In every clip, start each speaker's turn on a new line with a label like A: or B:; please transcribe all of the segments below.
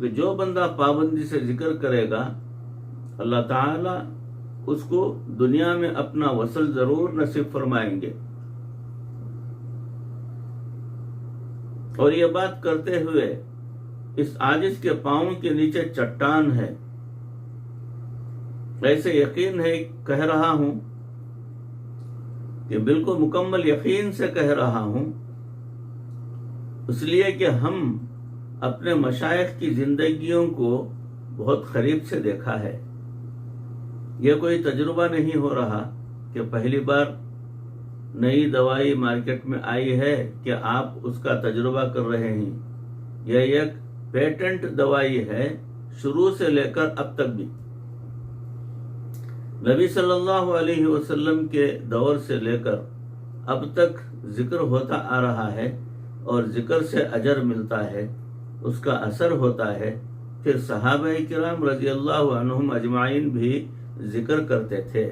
A: کہ جو بندہ پابندی سے ذکر کرے گا اللہ تعالی اس کو دنیا میں اپنا وصل ضرور نصیب فرمائیں گے. اور یہ بات کرتے ہوئے اس عاجز کے پاؤں کے نیچے چٹان ہے، ایسے یقین ہے کہہ رہا ہوں کہ بالکل مکمل یقین سے کہہ رہا ہوں، اس لیے کہ ہم اپنے مشائخ کی زندگیوں کو بہت قریب سے دیکھا ہے. یہ کوئی تجربہ نہیں ہو رہا کہ پہلی بار نئی دوائی مارکیٹ میں آئی ہے کہ آپ اس کا تجربہ کر رہے ہیں. یہ ایک پیٹنٹ دوائی ہے شروع سے لے کر اب تک بھی. نبی صلی اللہ علیہ وسلم کے دور سے لے کر اب تک ذکر ہوتا آ رہا ہے اور ذکر سے اجر ملتا ہے، اس کا اثر ہوتا ہے. پھر صحابہ کرام رضی اللہ عنہم اجمعین بھی ذکر کرتے تھے،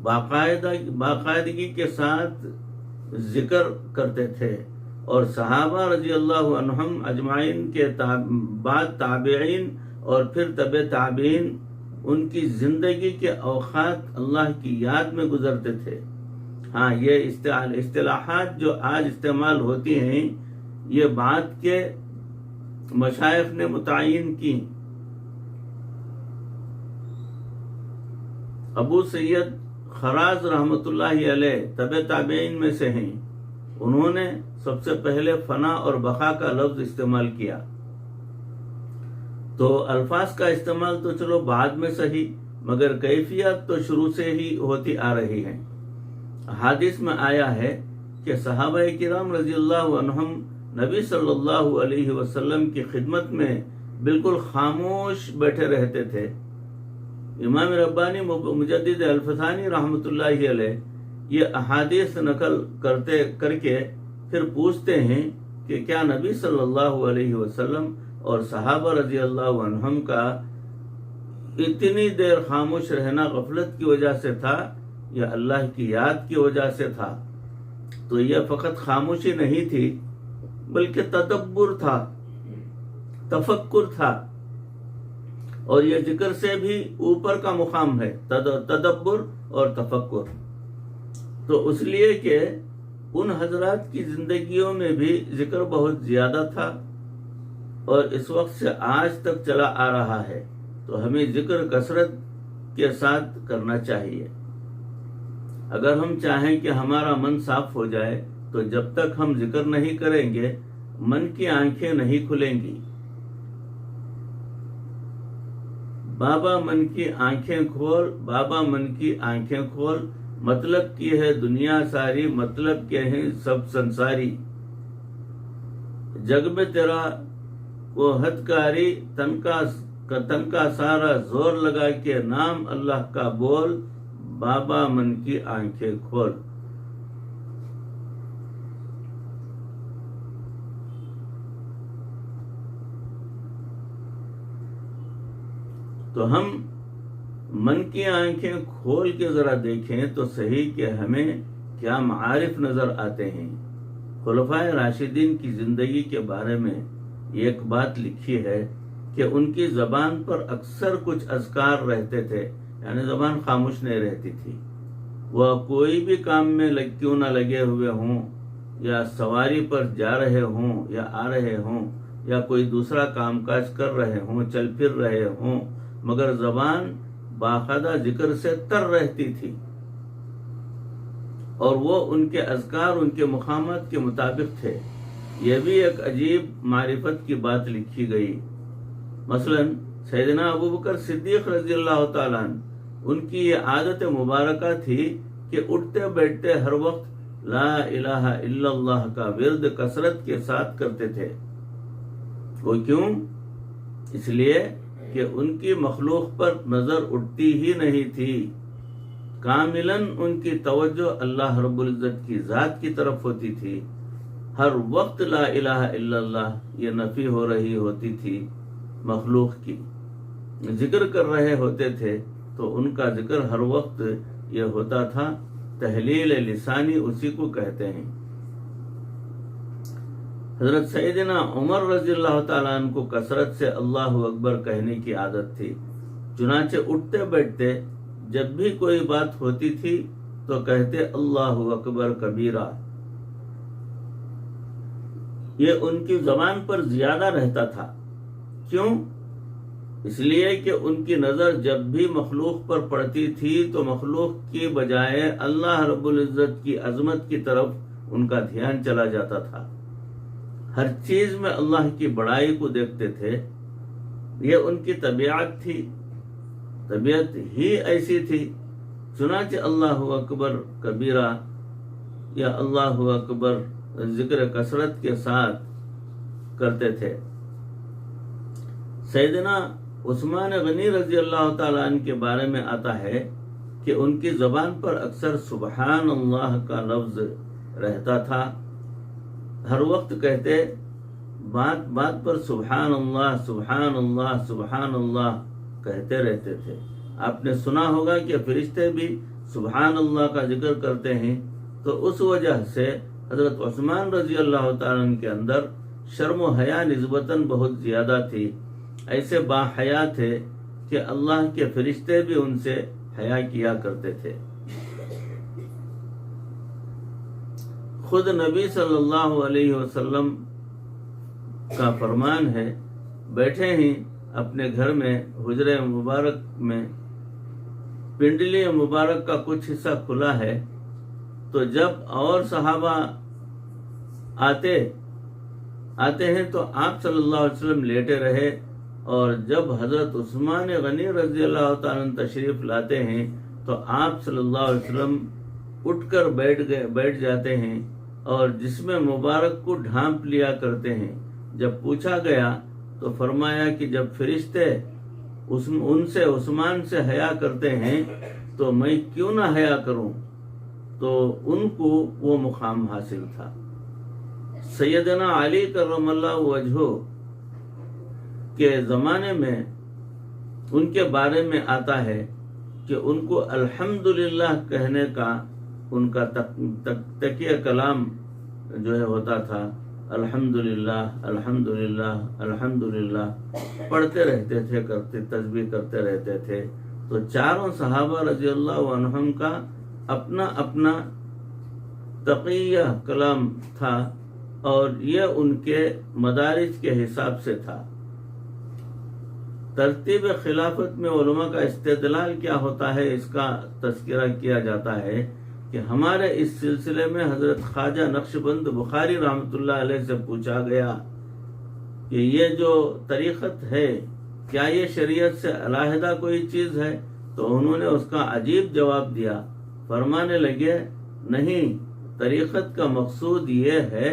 A: باقاعدگی کے ساتھ ذکر کرتے تھے، اور صحابہ رضی اللہ عنہم اجمعین کے بعد تابعین اور پھر تبع تابعین ان کی زندگی کے اوقات اللہ کی یاد میں گزرتے تھے. ہاں، یہ اصطلاحات جو آج استعمال ہوتی ہیں یہ بعد کے مشائخ نے متعین کی. ابو سید خراز رحمۃ اللہ علیہ تبع تابعین میں سے ہیں، انہوں نے سب سے پہلے فنا اور بقا کا لفظ استعمال کیا. تو الفاظ کا استعمال تو چلو بعد میں صحیح، مگر کیفیت تو شروع سے ہی ہوتی آ رہی ہے. حدیث میں آیا ہے کہ صحابہ کرام رضی اللہ عنہم نبی صلی اللہ علیہ وسلم کی خدمت میں بالکل خاموش بیٹھے رہتے تھے. امام ربانی مجدد الفسانی رحمۃ اللہ علیہ یہ احادیث نقل کر کے پھر پوچھتے ہیں کہ کیا نبی صلی اللہ علیہ وسلم اور صحابہ رضی اللہ عنہم کا اتنی دیر خاموش رہنا غفلت کی وجہ سے تھا یا اللہ کی یاد کی وجہ سے تھا؟ تو یہ فقط خاموشی نہیں تھی بلکہ تدبر تھا، تفکر تھا، اور یہ ذکر سے بھی اوپر کا مقام ہے تدبر اور تفکر. تو اس لیے کہ ان حضرات کی زندگیوں میں بھی ذکر بہت زیادہ تھا اور اس وقت سے آج تک چلا آ رہا ہے. تو ہمیں ذکر کثرت کے ساتھ کرنا چاہیے. اگر ہم چاہیں کہ ہمارا من صاف ہو جائے تو جب تک ہم ذکر نہیں کریں گے من کی آنکھیں نہیں کھلیں گی. بابا من کی آنکھیں کھول، بابا من کی آنکھیں کھول، مطلب کی ہے دنیا ساری، مطلب کے ہیں سب سنساری. جگ میں تیرا وہ حد کاری، تن کا سارا زور لگا کے نام اللہ کا بول، بابا من کی آنکھیں کھول. تو ہم من کی آنکھیں کھول کے ذرا دیکھیں تو صحیح کہ ہمیں کیا معارف نظر آتے ہیں. خلفائے راشدین کی زندگی کے بارے میں ایک بات لکھی ہے کہ ان کی زبان پر اکثر کچھ اذکار رہتے تھے، یعنی زبان خاموش نہیں رہتی تھی. وہ کوئی بھی کام میں کیوں نہ لگے ہوئے ہوں، یا سواری پر جا رہے ہوں یا آ رہے ہوں، یا کوئی دوسرا کام کاج کر رہے ہوں، چل پھر رہے ہوں، مگر زبان باقاعدہ ذکر سے تر رہتی تھی. اور وہ ان کے اذکار ان کے مقامات کے مطابق تھے. یہ بھی ایک عجیب معرفت کی بات لکھی گئی. مثلا سیدنا ابوبکر صدیق رضی اللہ تعالیٰ عنہ، ان کی یہ عادت مبارکہ تھی کہ اٹھتے بیٹھتے ہر وقت لا الہ الا اللہ کا ورد کثرت کے ساتھ کرتے تھے. وہ کیوں؟ اس لیے کہ ان کی مخلوق پر نظر اٹھتی ہی نہیں تھی. کاملاً ان کی توجہ اللہ رب العزت کی ذات کی طرف ہوتی تھی. ہر وقت لا الہ الا اللہ یہ نفی ہو رہی ہوتی تھی مخلوق کی. ذکر کر رہے ہوتے تھے تو ان کا ذکر ہر وقت یہ ہوتا تھا تحلیل لسانی، اسی کو کہتے ہیں. حضرت سیدنا عمر رضی اللہ تعالیٰ عنہ کو کثرت سے اللہ اکبر کہنے کی عادت تھی، چنانچہ اٹھتے بیٹھتے جب بھی کوئی بات ہوتی تھی تو کہتے اللہ اکبر کبیرہ۔ یہ ان کی زبان پر زیادہ رہتا تھا۔ کیوں؟ اس لیے کہ ان کی نظر جب بھی مخلوق پر پڑتی تھی تو مخلوق کی بجائے اللہ رب العزت کی عظمت کی طرف ان کا دھیان چلا جاتا تھا، ہر چیز میں اللہ کی بڑائی کو دیکھتے تھے۔ یہ ان کی طبیعت تھی، طبیعت ہی ایسی تھی، چنانچہ اللہ اکبر کبیرہ یا اللہ اکبر ذکر کثرت کے ساتھ کرتے تھے۔ سیدنا عثمان غنی رضی اللہ تعالیٰ عنہ کے بارے میں آتا ہے کہ ان کی زبان پر اکثر سبحان اللہ کا لفظ رہتا تھا، ہر وقت کہتے، بات بات پر سبحان اللہ سبحان اللہ سبحان اللہ کہتے رہتے تھے۔ آپ نے سنا ہوگا کہ فرشتے بھی سبحان اللہ کا ذکر کرتے ہیں، تو اس وجہ سے حضرت عثمان رضی اللہ تعالیٰ عنہ کے اندر شرم و حیا نسبتاً بہت زیادہ تھی، ایسے با حیا تھے کہ اللہ کے فرشتے بھی ان سے حیا کیا کرتے تھے۔ خود نبی صلی اللہ علیہ وسلم کا فرمان ہے، بیٹھے ہی اپنے گھر میں حجرہ مبارک میں پنڈلی مبارک کا کچھ حصہ کھلا ہے، تو جب اور صحابہ آتے ہیں تو آپ صلی اللہ علیہ وسلم لیٹے رہے، اور جب حضرت عثمان غنی رضی اللہ تعالیٰ عنہ تشریف لاتے ہیں تو آپ صلی اللہ علیہ وسلم اٹھ کر بیٹھ جاتے ہیں اور جسم مبارک کو ڈھانپ لیا کرتے ہیں۔ جب پوچھا گیا تو فرمایا کہ جب فرشتے ان سے عثمان سے حیا کرتے ہیں تو میں کیوں نہ حیا کروں، تو ان کو وہ مقام حاصل تھا۔ سیدنا علی کرم اللہ وجہہ کے زمانے میں ان کے بارے میں آتا ہے کہ ان کو الحمدللہ کہنے کا ان کا تکیہ کلام جو ہے ہوتا تھا، الحمدللہ الحمدللہ الحمدللہ پڑھتے رہتے تھے، تسبیح کرتے رہتے تھے۔ تو چاروں صحابہ رضی اللہ عنہم کا اپنا اپنا تقیہ کلام تھا، اور یہ ان کے مدارج کے حساب سے تھا۔ ترتیب خلافت میں علماء کا استدلال کیا ہوتا ہے، اس کا تذکرہ کیا جاتا ہے کہ ہمارے اس سلسلے میں حضرت خواجہ نقشبند بخاری رحمۃ اللہ علیہ سے پوچھا گیا کہ یہ جو طریقت ہے کیا یہ شریعت سے علیحدہ کوئی چیز ہے؟ تو انہوں نے اس کا عجیب جواب دیا، فرمانے لگے نہیں، طریقت کا مقصود یہ ہے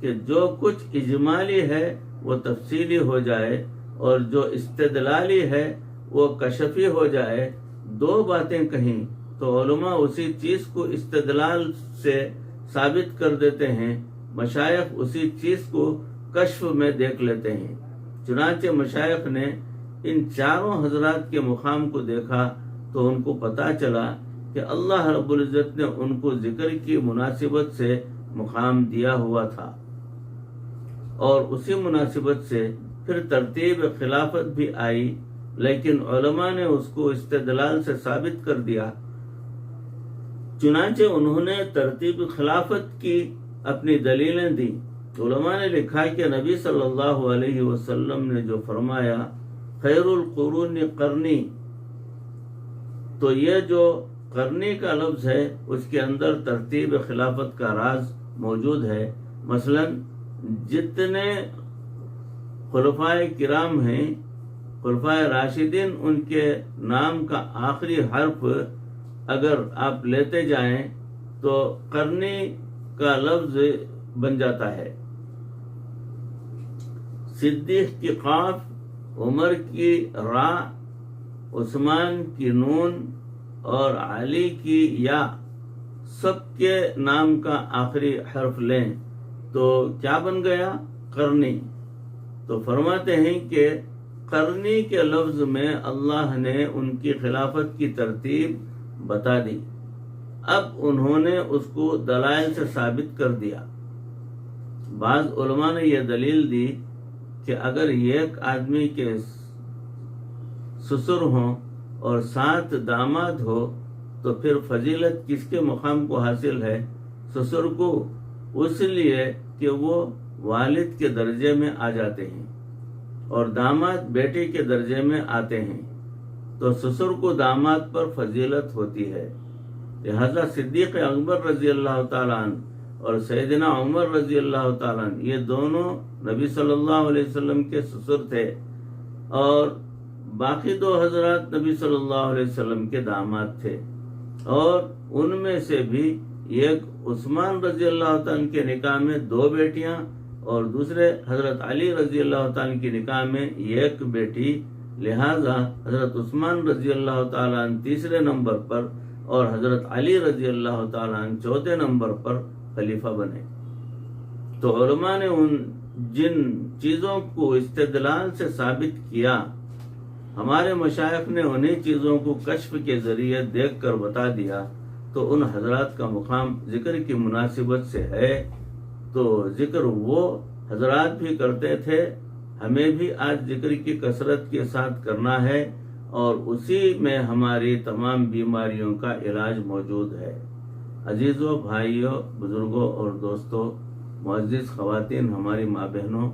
A: کہ جو کچھ اجمالی ہے وہ تفصیلی ہو جائے، اور جو استدلالی ہے وہ کشفی ہو جائے۔ دو باتیں کہیں تو علماء اسی چیز کو استدلال سے ثابت کر دیتے ہیں، مشائخ اسی چیز کو کشف میں دیکھ لیتے ہیں۔ چنانچہ مشائخ نے ان چاروں حضرات کے مقام کو دیکھا تو ان کو پتہ چلا کہ اللہ رب العزت نے ان کو ذکر کی مناسبت سے مقام دیا ہوا تھا، اور اسی مناسبت سے پھر ترتیب خلافت بھی آئی، لیکن علماء نے اس کو استدلال سے ثابت کر دیا۔ چنانچہ انہوں نے ترتیب خلافت کی اپنی دلیلیں دی۔ علماء نے لکھا کہ نبی صلی اللہ علیہ وسلم نے جو فرمایا خیر القرون قرنی، تو یہ جو قرنی کا لفظ ہے اس کے اندر ترتیب خلافت کا راز موجود ہے۔ مثلا جتنے خلفائے کرام ہیں، خلفائے راشدین، ان کے نام کا آخری حرف اگر آپ لیتے جائیں تو قرنی کا لفظ بن جاتا ہے۔ صدیق کی قاف، عمر کی را، عثمان کی نون اور علی کی یا، سب کے نام کا آخری حرف لیں تو کیا بن گیا؟ قرنی۔ تو فرماتے ہیں کہ قرنی کے لفظ میں اللہ نے ان کی خلافت کی ترتیب بتا دی، اب انہوں نے اس کو دلائل سے ثابت کر دیا۔ بعض علماء نے یہ دلیل دی کہ اگر ایک آدمی کے سسر ہوں اور 7 داماد ہو تو پھر فضیلت کس کے مقام کو حاصل ہے؟ سسر کو، اس لیے کہ وہ والد کے درجے میں آ جاتے ہیں اور داماد بیٹے کے درجے میں آتے ہیں، تو سسر کو داماد پر فضیلت ہوتی ہے۔ لہذا صدیق اکبر رضی اللہ تعالیٰ عنہ اور سیدنا عمر رضی اللہ تعالیٰ عنہ یہ دونوں نبی صلی اللہ علیہ وسلم کے سسر تھے، اور باقی 2 حضرات نبی صلی اللہ علیہ وسلم کے داماد تھے، اور ان میں سے بھی ایک عثمان رضی اللہ تعالیٰ عنہ کے نکاح میں 2 بیٹیاں اور دوسرے حضرت علی رضی اللہ تعالیٰ عنہ کی نکاح میں 1 بیٹی، لہذا حضرت عثمان رضی اللہ تعالیٰ عنہ تیسرے نمبر پر اور حضرت علی رضی اللہ تعالیٰ عنہ چوتھے نمبر پر خلیفہ بنے۔ تو علماء نے جن چیزوں کو استدلال سے ثابت کیا، ہمارے مشائخ نے انہیں چیزوں کو کشف کے ذریعے دیکھ کر بتا دیا، تو ان حضرات کا مقام ذکر کی مناسبت سے ہے، تو ذکر وہ حضرات بھی کرتے تھے، ہمیں بھی آج ذکر کی کثرت کے ساتھ کرنا ہے، اور اسی میں ہماری تمام بیماریوں کا علاج موجود ہے۔ عزیزوں، بھائیوں، بزرگوں اور دوستوں، معزز خواتین، ہماری ماں بہنوں،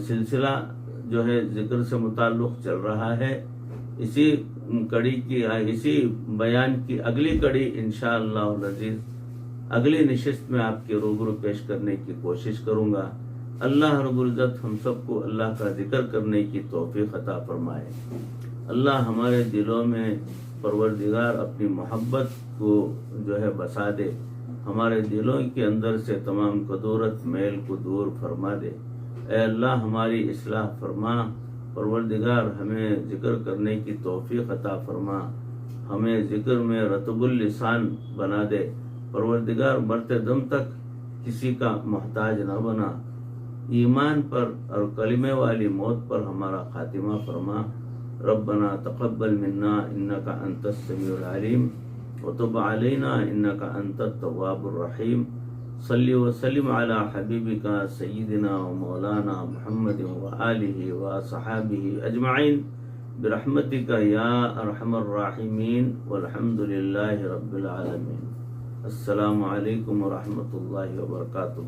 A: سلسلہ جو ہے ذکر سے متعلق چل رہا ہے۔ اسی بیان کی اگلی کڑی انشاءاللہ العزیز اگلی نشست میں آپ کے روبرو پیش کرنے کی کوشش کروں گا۔ اللہ رب العزت ہم سب کو اللہ کا ذکر کرنے کی توفیق عطا فرمائے۔ اللہ ہمارے دلوں میں پروردگار اپنی محبت کو جو ہے بسا دے، ہمارے دلوں کے اندر سے تمام کدورت میل کو دور فرما دے۔ اے اللہ ہماری اصلاح فرما، پروردگار ہمیں ذکر کرنے کی توفیق عطا فرما، ہمیں ذکر میں رطب اللسان بنا دے، پروردگار مرتے دم تک کسی کا محتاج نہ بنا، ایمان پر اور کلمے والی موت پر ہمارا خاتمہ فرما۔ ربنا تقبل منا انك انت السميع العليم وتب علينا انك انت التواب الرحيم۔ صلی وسلم على حبیبک سیدنا و مولانا محمد وآلہ وصحابہ اجمعین برحمتک یا ارحم الراحمین، والحمد للہ رب العالمین۔ السلام علیکم ورحمۃ اللہ وبرکاتہ۔